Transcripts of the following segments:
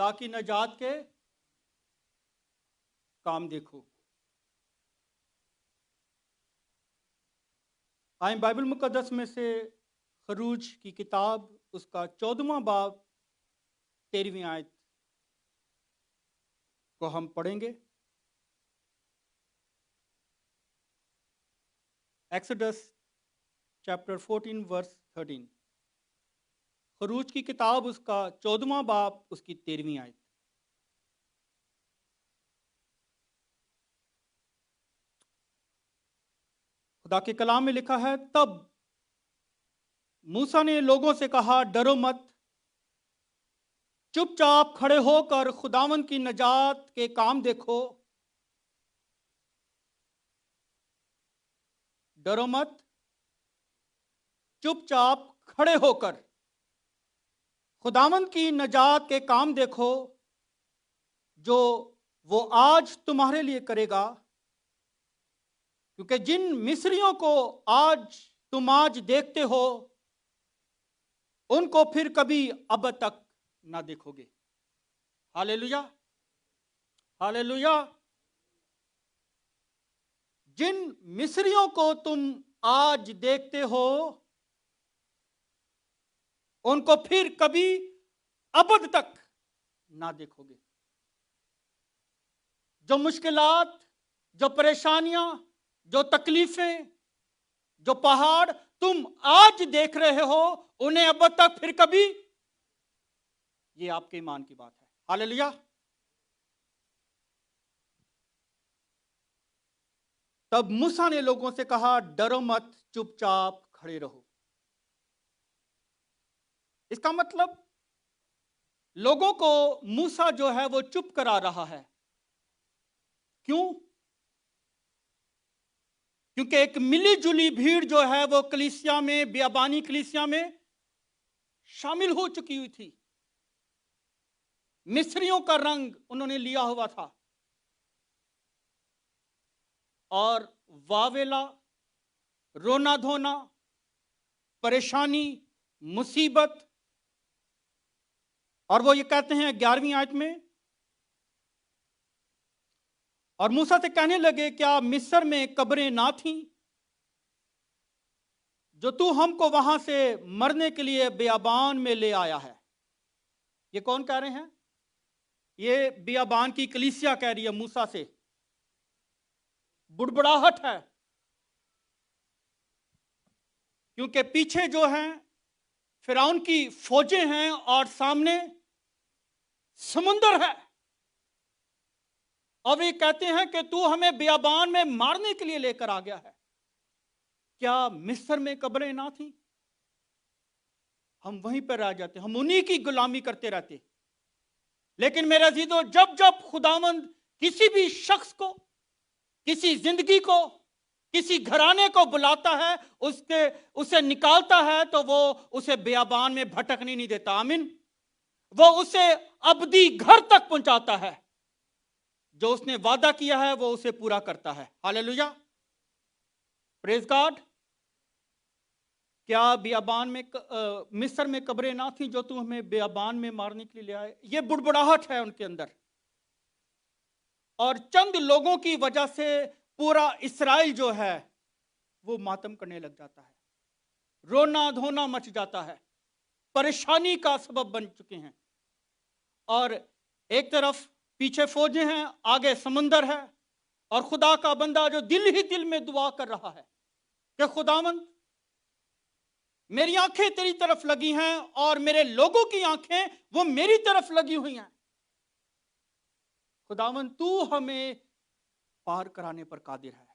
خدا کی نجات کے کام دیکھو۔ آئیں بائبل مقدس میں سے خروج کی کتاب اس کا 14واں باب 13ویں آیت کو ہم پڑھیں گے۔ ایکسوڈس چیپٹر 14 ورس 13، خروج کی کتاب اس کا 14واں باب اس کی 13ویں آیت۔ خدا کے کلام میں لکھا ہے، تب موسیٰ نے لوگوں سے کہا، ڈرو مت، چپ چاپ کھڑے ہو کر خداوند کی نجات کے کام دیکھو۔ ڈرو مت، چپ چاپ کھڑے ہو کر خداوند کی نجات کے کام دیکھو جو وہ آج تمہارے لیے کرے گا، کیونکہ جن مصریوں کو تم آج دیکھتے ہو ان کو پھر کبھی اب تک نہ دیکھو گے۔ ہاللیلویا، ہاللیلویا۔ جن مصریوں کو تم آج دیکھتے ہو ان کو پھر کبھی ابد تک نہ دیکھو گے۔ جو مشکلات، جو پریشانیاں، جو تکلیفیں، جو پہاڑ تم آج دیکھ رہے ہو انہیں ابد تک پھر کبھی، یہ آپ کے ایمان کی بات ہے۔ ہاللیلویا۔ تب موسیٰ نے لوگوں سے کہا، ڈرو مت، چپ چاپ کھڑے رہو۔ اس کا مطلب لوگوں کو موسیٰ جو ہے وہ چپ کرا رہا ہے۔ کیوں؟ کیونکہ ایک ملی جلی بھیڑ جو ہے وہ کلیسیا میں، بیابانی کلیسیا میں شامل ہو چکی ہوئی تھی۔ مصریوں کا رنگ انہوں نے لیا ہوا تھا، اور واویلا، رونا دھونا، پریشانی، مصیبت، اور وہ یہ کہتے ہیں 11ویں آیت میں، اور موسیٰ سے کہنے لگے، کیا مصر میں قبریں نہ تھیں جو تو ہم کو وہاں سے مرنے کے لیے بیابان میں لے آیا ہے؟ یہ کون کہہ رہے ہیں؟ یہ بیابان کی کلیسیا کہہ رہی ہے موسیٰ سے۔ بڑبڑاہٹ ہے، کیونکہ پیچھے جو ہیں فرعون کی فوجیں ہیں اور سامنے سمندر ہے، اور وہ کہتے ہیں کہ تو ہمیں بیابان میں مارنے کے لیے لے کر آ گیا ہے۔ کیا مصر میں قبریں نہ تھیں؟ ہم وہیں پر رہ جاتے، ہم انہی کی غلامی کرتے رہتے۔ لیکن میرے عزیزو، جب جب خداوند کسی بھی شخص کو، کسی زندگی کو، کسی گھرانے کو بلاتا ہے، اسے نکالتا ہے، تو وہ اسے بیابان میں بھٹکنے نہیں دیتا۔ آمین۔ وہ اسے ابدی گھر تک پہنچاتا ہے۔ جو اس نے وعدہ کیا ہے وہ اسے پورا کرتا ہے۔ ہاللیلویا، پریز گاڈ۔ کیا بیابان میں مصر میں قبریں نہ تھیں جو تو ہمیں بیابان میں مارنے کے لیے لے آئے؟ یہ بڑبڑاہٹ ہے ان کے اندر، اور چند لوگوں کی وجہ سے پورا اسرائیل جو ہے وہ ماتم کرنے لگ جاتا ہے، رونا دھونا مچ جاتا ہے، پریشانی کا سبب بن چکے ہیں۔ اور ایک طرف پیچھے فوجیں ہیں، آگے سمندر ہے، اور خدا کا بندہ جو دل ہی دل میں دعا کر رہا ہے کہ خداوند میری آنکھیں تیری طرف لگی ہیں اور میرے لوگوں کی آنکھیں وہ میری طرف لگی ہوئی ہیں۔ خداوند تو ہمیں پار کرانے پر قادر ہے،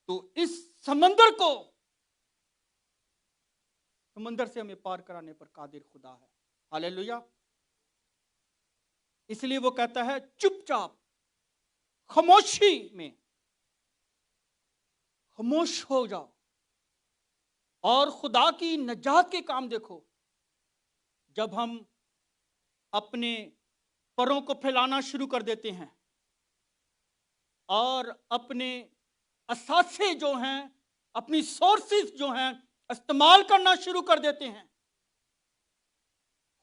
تو اس سمندر سے ہمیں پار کرانے پر قادر خدا ہے۔ ہاللیلویا۔ اس لیے وہ کہتا ہے چپ چاپ خاموشی میں خاموش ہو جاؤ اور خدا کی نجات کے کام دیکھو۔ جب ہم اپنے پروں کو پھیلانا شروع کر دیتے ہیں اور اپنے اثاثے جو ہیں، اپنی سورسز جو ہیں استعمال کرنا شروع کر دیتے ہیں،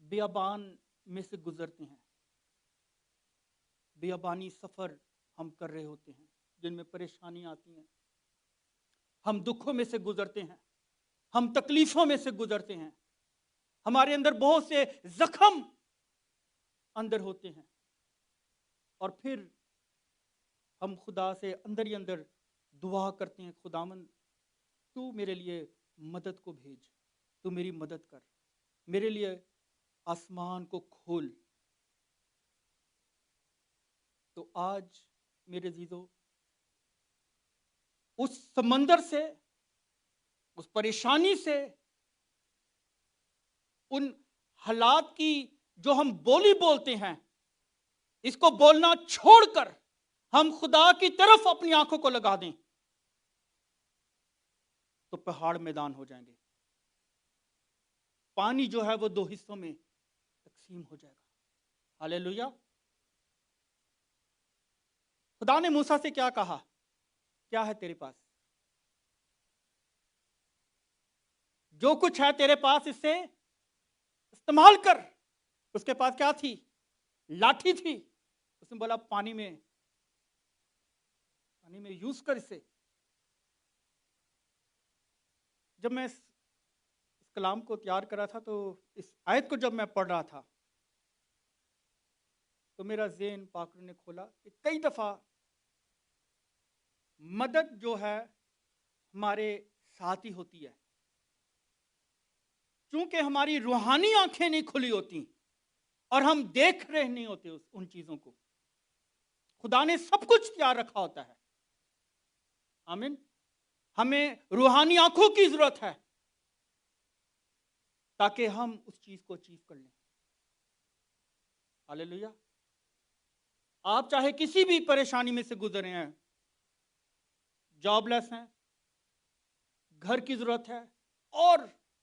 بیابان میں سے گزرتے ہیں، بیابانی سفر ہم کر رہے ہوتے ہیں جن میں پریشانی آتی ہیں، ہم دکھوں میں سے گزرتے ہیں، ہم تکلیفوں میں سے گزرتے ہیں، ہمارے اندر بہت سے زخم اندر ہوتے ہیں، اور پھر ہم خدا سے اندر ہی اندر دعا کرتے ہیں، خداوند تو میرے لیے مدد کو بھیج، تو میری مدد کر، میرے لیے آسمان کو کھول۔ تو آج میرے عزیزو، اس سمندر سے، اس پریشانی سے، ان حالات کی جو ہم بولی بولتے ہیں، اس کو بولنا چھوڑ کر ہم خدا کی طرف اپنی آنکھوں کو لگا دیں تو پہاڑ میدان ہو جائیں گے، پانی جو ہے وہ دو حصوں میں تقسیم ہو جائے گا۔ ہاللیلویا۔ خدا نے موسیٰ سے کیا کہا؟ کیا ہے تیرے پاس؟ جو کچھ ہے تیرے پاس اس سے استعمال کر۔ اس کے پاس کیا تھی؟ لاٹھی تھی۔ اس نے بولا پانی میں یوز کر اسے۔ جب میں اس کلام کو تیار کرا تھا تو اس آیت کو جب میں پڑھ رہا تھا تو میرا ذہن پاکر نے کھولا کہ کئی دفعہ مدد جو ہے ہمارے ساتھ ہی ہوتی ہے، چونکہ ہماری روحانی آنکھیں نہیں کھلی ہوتی اور ہم دیکھ رہے نہیں ہوتے ان چیزوں کو۔ خدا نے سب کچھ تیار رکھا ہوتا ہے۔ آمین۔ ہمیں روحانی آنکھوں کی ضرورت ہے تاکہ ہم اس چیز کو اچیو کر لیں۔ ہاللیلویا۔ آپ چاہے کسی بھی پریشانی میں سے گزرے ہیں، جاب لیس ہیں، گھر کی ضرورت ہے، اور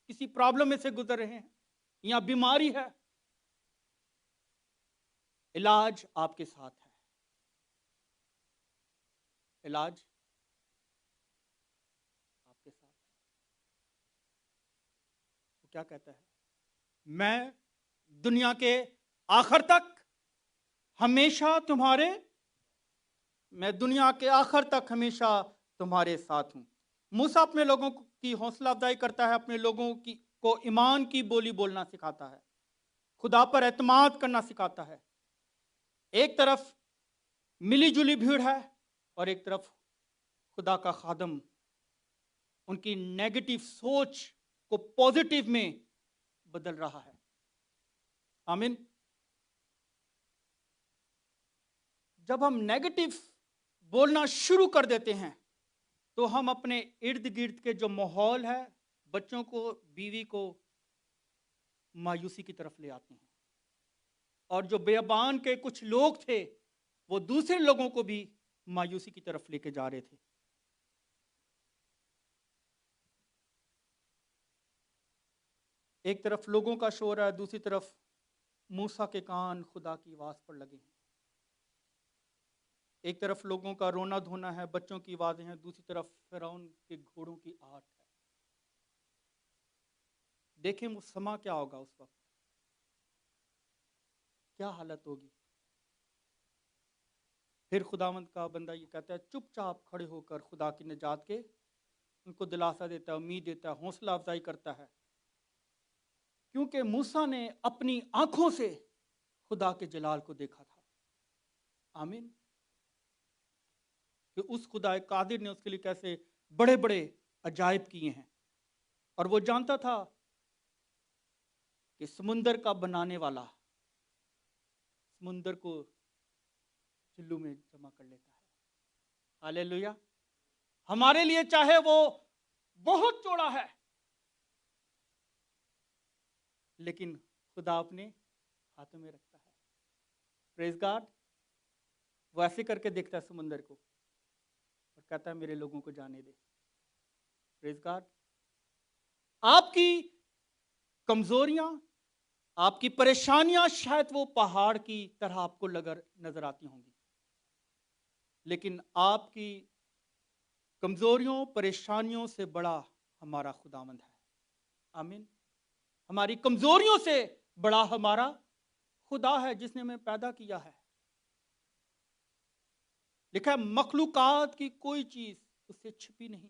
کسی پرابلم میں سے گزر رہے ہیں، یا بیماری ہے، علاج آپ کے ساتھ ہے۔ علاج آپ کے ساتھ ہے۔ وہ کیا کہتا ہے؟ میں دنیا کے آخر تک ہمیشہ تمہارے ساتھ ہوں۔ موسیٰ اپنے لوگوں کی حوصلہ افزائی کرتا ہے، اپنے لوگوں کو ایمان کی بولی بولنا سکھاتا ہے، خدا پر اعتماد کرنا سکھاتا ہے۔ ایک طرف ملی جلی بھیڑ ہے اور ایک طرف خدا کا خادم ان کی نیگیٹو سوچ کو پوزیٹیو میں بدل رہا ہے۔ آمین۔ جب ہم نیگیٹو بولنا شروع کر دیتے ہیں تو ہم اپنے ارد گرد کے جو ماحول ہے، بچوں کو، بیوی کو مایوسی کی طرف لے آتے ہیں، اور جو بیابان کے کچھ لوگ تھے وہ دوسرے لوگوں کو بھی مایوسی کی طرف لے کے جا رہے تھے۔ ایک طرف لوگوں کا شور ہے، دوسری طرف موسیٰ کے کان خدا کی آواز پر لگے ہیں۔ ایک طرف لوگوں کا رونا دھونا ہے، بچوں کی آوازیں ہیں، دوسری طرف فرعون کے گھوڑوں کی آہٹ ہے۔ دیکھیں وہ سما کیا ہوگا، اس وقت کیا حالت ہوگی۔ پھر خداوند کا بندہ یہ کہتا ہے، چپ چاپ کھڑے ہو کر خدا کی نجات کے ان کو دلاسا دیتا ہے، امید دیتا ہے، حوصلہ افزائی کرتا ہے، کیونکہ موسیٰ نے اپنی آنکھوں سے خدا کے جلال کو دیکھا تھا۔ آمین۔ کہ اس خدا قادر نے اس کے لیے کیسے بڑے بڑے عجائب کیے ہیں، اور وہ جانتا تھا کہ سمندر کا بنانے والا سمندر کو چلو میں جمع کر لیتا ہے۔ ہاللیلویا۔ ہمارے لیے چاہے وہ بہت چوڑا ہے لیکن خدا اپنے ہاتھوں میں رکھتا ہے۔ پریز گاڈ۔ وہ ایسے کر کے دیکھتا ہے سمندر کو اور کہتا ہے میرے لوگوں کو جانے دے۔ پریز گاڈ۔ آپ کی کمزوریاں، آپ کی پریشانیاں شاید وہ پہاڑ کی طرح آپ کو نظر آتی ہوں گی، لیکن آپ کی کمزوریوں، پریشانیوں سے بڑا ہمارا خداوند ہے۔ آمین۔ ہماری کمزوریوں سے بڑا ہمارا خدا ہے جس نے ہمیں پیدا کیا ہے. لکھا ہے مخلوقات کی کوئی چیز اس سے چھپی نہیں.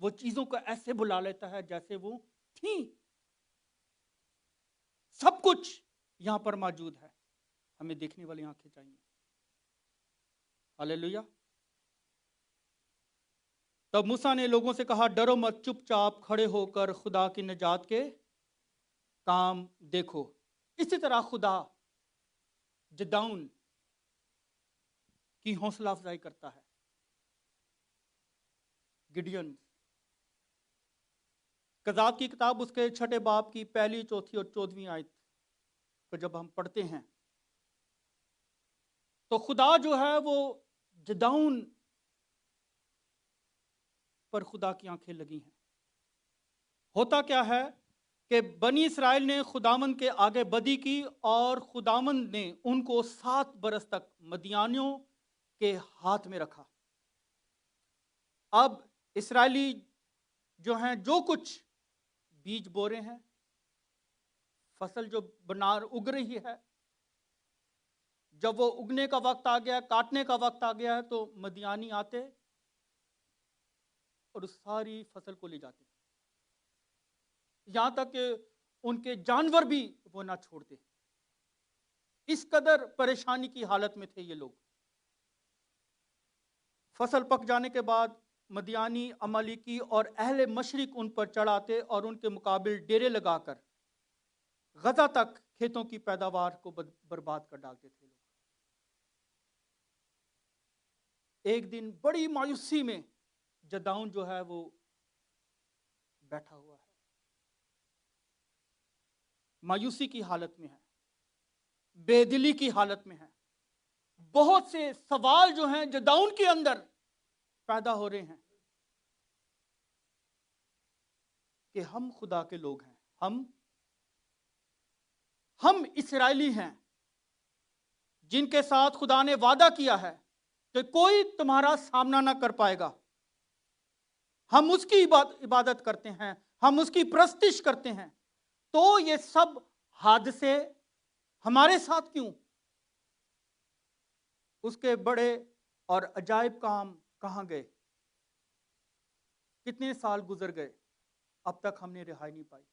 وہ چیزوں کو ایسے بلا لیتا ہے جیسے وہ تھیں. سب کچھ یہاں پر موجود ہے. ہمیں دیکھنے والی آنکھیں چاہیے. ہاللیلویا. تب موسیٰ نے لوگوں سے کہا ڈرو مت, چپ چاپ کھڑے ہو کر خدا کی نجات کے کام دیکھو. اسی طرح خدا جداؤن کی حوصلہ افزائی کرتا ہے. گڈیون قضات کی کتاب اس کے 6 باب کی 1, 4 اور 14 آیت کو جب ہم پڑھتے ہیں تو خدا جو ہے وہ جداؤن پر خدا کی آنکھیں لگی ہیں. ہوتا کیا ہے کہ بنی اسرائیل نے خداوند کے آگے بدی کی اور خداوند نے ان کو 7 برس تک مدیانیوں کے ہاتھ میں رکھا. اب اسرائیلی جو ہیں جو کچھ بیج بو رہے ہیں, فصل جو بنار اگ رہی ہے, جب وہ اگنے کا وقت آ گیا, کاٹنے کا وقت آ گیا ہے تو مدیانی آتے اور اس ساری فصل کو لے جاتے, یہاں تک کہ ان کے جانور بھی وہ نہ چھوڑتے. اس قدر پریشانی کی حالت میں تھے یہ لوگ. فصل پک جانے کے بعد مدیانی, امالیکی اور اہل مشرق ان پر چڑھ آتے اور ان کے مقابل ڈیرے لگا کر غزہ تک کھیتوں کی پیداوار کو برباد کر ڈالتے تھے. ایک دن بڑی مایوسی میں جداؤن جو ہے وہ بیٹھا ہوا ہے, مایوسی کی حالت میں ہے, بے دلی کی حالت میں ہے. بہت سے سوال جو ہیں جداؤن کے اندر پیدا ہو رہے ہیں کہ ہم خدا کے لوگ ہیں, ہم اسرائیلی ہیں جن کے ساتھ خدا نے وعدہ کیا ہے کہ کوئی تمہارا سامنا نہ کر پائے گا. ہم اس کی عبادت کرتے ہیں, ہم اس کی پرستش کرتے ہیں, تو یہ سب حادثے ہمارے ساتھ کیوں؟ اس کے بڑے اور عجائب کام کہاں گئے؟ کتنے سال گزر گئے, اب تک ہم نے رہائی نہیں پائی.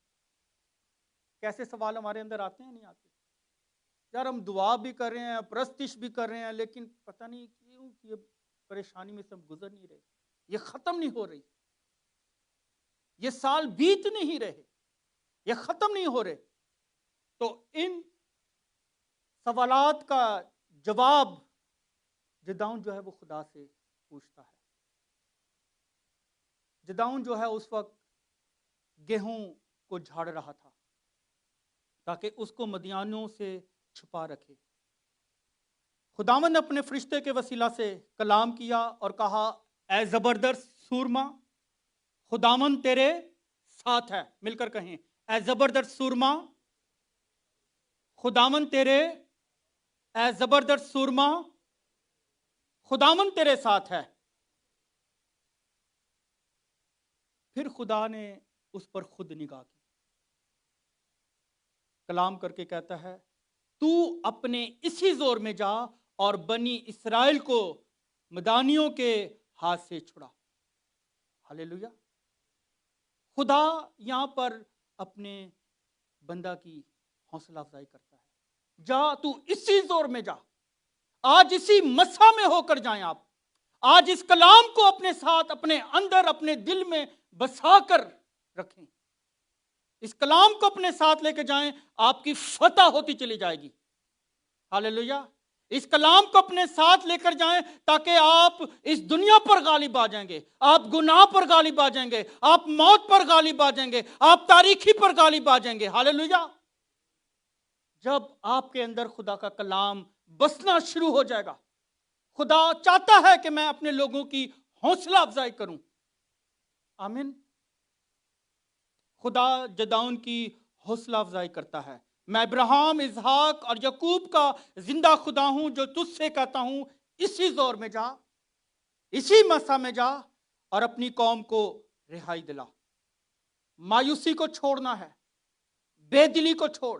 کیسے سوال ہمارے اندر آتے ہیں؟ نہیں آتے. یار ہم دعا بھی کر رہے ہیں, پرستش بھی کر رہے ہیں, لیکن پتہ نہیں کیوں یہ پریشانی میں سے ہم گزر نہیں رہے, یہ ختم نہیں ہو رہی, یہ سال بیت نہیں رہے, یہ ختم نہیں ہو رہے. تو ان سوالات کا جواب جداؤن جو ہے وہ خدا سے پوچھتا ہے. جداؤن جو ہے اس وقت گیہوں کو جھاڑ رہا تھا تاکہ اس کو مدیانوں سے چھپا رکھے. خداوند نے اپنے فرشتے کے وسیلہ سے کلام کیا اور کہا اے زبردست سورما, خداوند تیرے ساتھ ہے. مل کر کہیں اے زبردست سورما, خداوند تیرے, اے زبردست سورما, خداوند تیرے ساتھ ہے. پھر خدا نے اس پر خود نگاہ کی, کلام کر کے کہتا ہے تو اپنے اسی زور میں جا اور بنی اسرائیل کو مدانیوں کے ہاتھ سے چھڑا. ہاللیلویا. خدا یہاں پر اپنے بندہ کی حوصلہ افزائی کرتا ہے. جا تو اسی زور میں جا. آج اسی مسا میں ہو کر جائیں آپ. آج اس کلام کو اپنے ساتھ, اپنے اندر, اپنے دل میں بسا کر رکھیں. اس کلام کو اپنے ساتھ لے کے جائیں, آپ کی فتح ہوتی چلی جائے گی. ہاللیلویا. اس کلام کو اپنے ساتھ لے کر جائیں تاکہ آپ اس دنیا پر غالب آ جائیں گے, آپ گناہ پر غالب آ جائیں گے, آپ موت پر غالب آ جائیں گے, آپ تاریکی پر غالب آ جائیں گے. ہاللیلویا. جب آپ کے اندر خدا کا کلام بسنا شروع ہو جائے گا, خدا چاہتا ہے کہ میں اپنے لوگوں کی حوصلہ افزائی کروں. آمین. خدا جداؤن کی حوصلہ افزائی کرتا ہے. میں ابراہیم, اسحاق اور یعقوب کا زندہ خدا ہوں جو تجھ سے کہتا ہوں اسی زور میں جا, اسی مسا میں جا اور اپنی قوم کو رہائی دلا. مایوسی کو چھوڑنا ہے, بے دلی کو چھوڑ,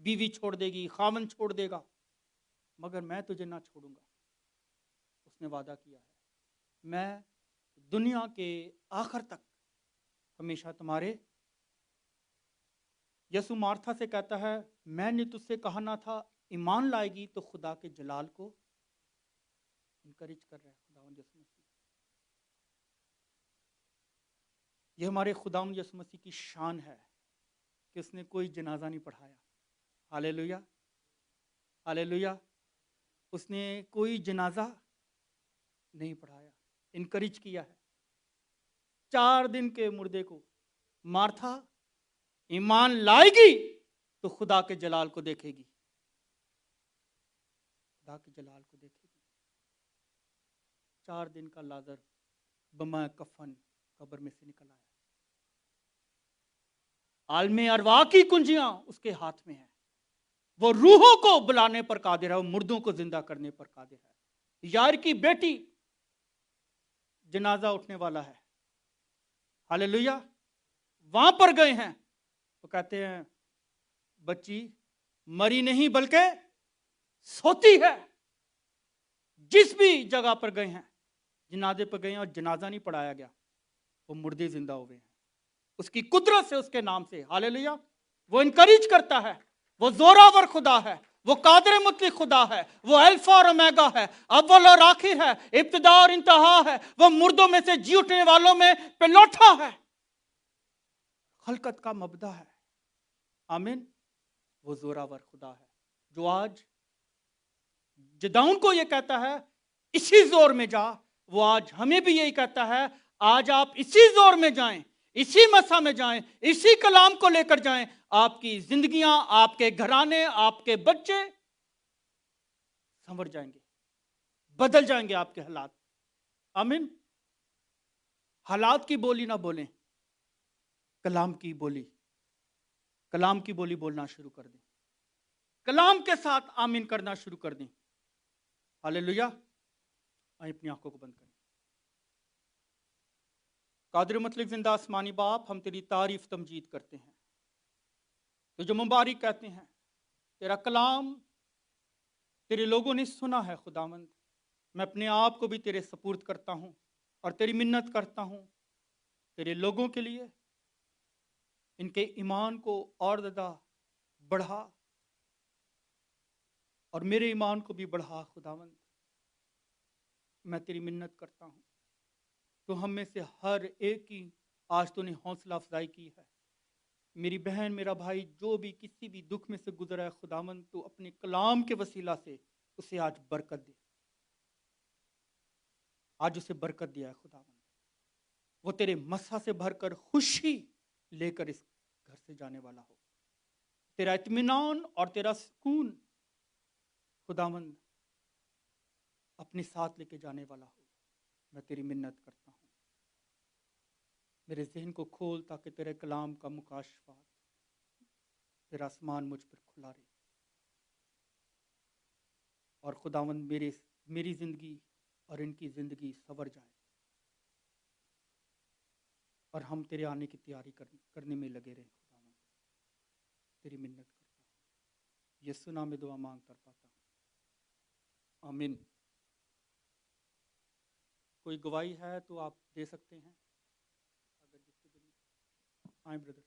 بیوی چھوڑ دے گی, خاون چھوڑ دے گا, مگر میں تجھے نہ چھوڑوں گا. اس نے وعدہ کیا ہے, میں دنیا کے آخر تک ہمیشہ تمہارے. یسوع مارتھا سے کہتا ہے, میں نے تجھ سے کہا نہ تھا ایمان لائے گی تو خدا کے جلال کو انکریج کر رہا ہے خداوند یسوع مسیح. یہ ہمارے خداوند یسوع مسیح کی شان ہے کہ اس نے کوئی جنازہ نہیں پڑھایا. ہاللیلویا, ہاللیلویا. اس نے کوئی جنازہ نہیں پڑھایا, انکریج کیا ہے. 4 دن کے مردے کو مارتھا ایمان لائے گی تو خدا کے جلال کو دیکھے گی, خدا کے جلال کو دیکھے گی. 4 دن کا لازر بما کفن قبر میں سے نکل آیا. عالم ارواح کی کنجیاں اس کے ہاتھ میں ہیں. وہ روحوں کو بلانے پر قادر ہے, وہ مردوں کو زندہ کرنے پر قادر ہے. یار کی بیٹی جنازہ اٹھنے والا ہے. ہاللیلویا. وہاں پر گئے ہیں تو کہتے ہیں بچی مری نہیں بلکہ سوتی ہے. جس بھی جگہ پر گئے ہیں, جنازے پر گئے ہیں اور جنازہ نہیں پڑھایا گیا, وہ مردے زندہ ہوئے ہیں اس کی قدرت سے, اس کے نام سے. ہاللیلویا. وہ انکریج کرتا ہے, وہ زوراور خدا ہے, وہ قادر مطلق خدا ہے, وہ الفا اور اومیگا ہے, اول اور آخر ہے, ابتدا اور انتہا ہے. وہ مردوں میں سے جی اٹھنے والوں میں پلوٹھا ہے, خلقت کا مبدا ہے. آمین. وہ زوراور خدا ہے جو آج جداؤن کو یہ کہتا ہے اسی زور میں جا. وہ آج ہمیں بھی یہی کہتا ہے, آج آپ اسی زور میں جائیں, اسی مسا میں جائیں, اسی کلام کو لے کر جائیں. آپ کی زندگیاں, آپ کے گھرانے, آپ کے بچے سنور جائیں گے, بدل جائیں گے آپ کے حالات. آمین. حالات کی بولی نہ بولیں, کلام کی بولی, کلام کی بولی بولنا شروع کر دیں, کلام کے ساتھ آمین کرنا شروع کر دیں. ہاللیلویا. آئیں اپنی آنکھوں کو بند کریں. قادر مطلق زندہ آسمانی باپ, ہم تیری تعریف تمجید کرتے ہیں, تو جو مبارک کہتے ہیں. تیرا کلام تیرے لوگوں نے سنا ہے خداوند. میں اپنے آپ کو بھی تیرے سپرد کرتا ہوں اور تیری منت کرتا ہوں تیرے لوگوں کے لیے, ان کے ایمان کو اور زیادہ بڑھا اور میرے ایمان کو بھی بڑھا خداوند. میں تیری منت کرتا ہوں, تو ہم میں سے ہر ایک کی آج تو نے حوصلہ افزائی کی ہے. میری بہن, میرا بھائی جو بھی کسی بھی دکھ میں سے گزرا ہے خداوند, تو اپنے کلام کے وسیلہ سے اسے آج برکت دے. آج اسے برکت دیا ہے خداوند. وہ تیرے مسا سے بھر کر خوشی لے کر اس گھر سے جانے والا ہو. تیرا اطمینان اور تیرا سکون خداوند اپنے ساتھ لے کے جانے والا ہو. میں تیری منت کرتا ہوں, میرے ذہن کو کھول تاکہ تیرے کلام کا مکاشفات, تیرا آسمان مجھ پر کھلا رہے. اور خداوند میری زندگی اور ان کی زندگی سنور جائے, اور ہم تیرے آنے کی تیاری کرنے میں لگے رہیں. خداوند تیری منت کرتا ہوں, یسوع نام میں دعا مانگ کر پاتا ہوں, آمین. کوئی گواہی ہے تو آپ دے سکتے ہیں. اگر جس کے دل میں آئیں بردر.